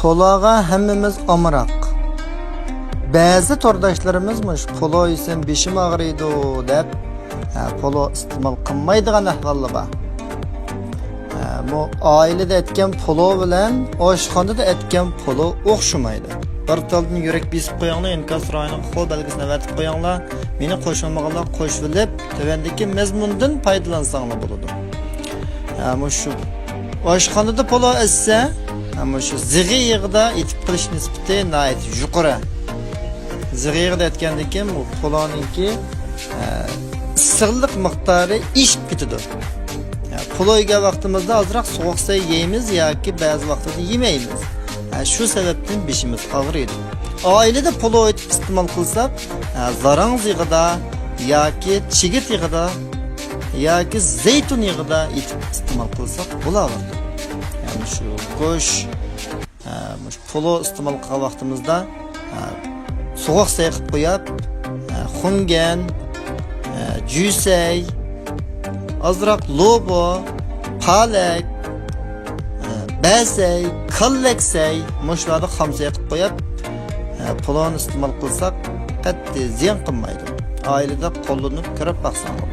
Polağa hemmimiz amırak. Bazı tordaşlarımızmış polo isen beşim ağrıydı dep polo istimal qilmaydigan ahvollar bor. Bu ailede etken polo bilen oshxonada etken polo o'xshamaydi. Bir taldan yurak besib qo'yinglar, inkas rayonining qo'l belgisini vertib qo'yinglar. Meni qo'shilmaganlar qo'shilib, tövendeki mazmundan foydalansanglar bo'ladi. Ama şu oshxonada polo esse, ama şu zig'i yig'ida etib qilish nisbati nayt yuqori. Zig'i yig'ida etgandan keyin bu poloninki issiqlik miqdori ishib ketadi. Polo yegan vaqtimizda ozroq sovuqsa yeymiz yoki ba'zi vaqtda yemaymiz. Şu sebepten beshimiz og'riydi. Oilada polo iste'mol qilsak, zarang yig'ida yoki chigit yig'ida yoki zaytun yig'ida iste'mol qilsak bo'ladi. Yani şu go'sht, polo iste'mol qilgan vaqtimizda sovuq sayqib qo'yib, xungan, jusay, azroq lobo, palak, basay, kallaksay, mushlarni xamsay qilib qo'yib, poloni iste'mol qilsak, qat'iy ziyon qilmaydi. Oilada qo'llanib ko'rib baqsangiz.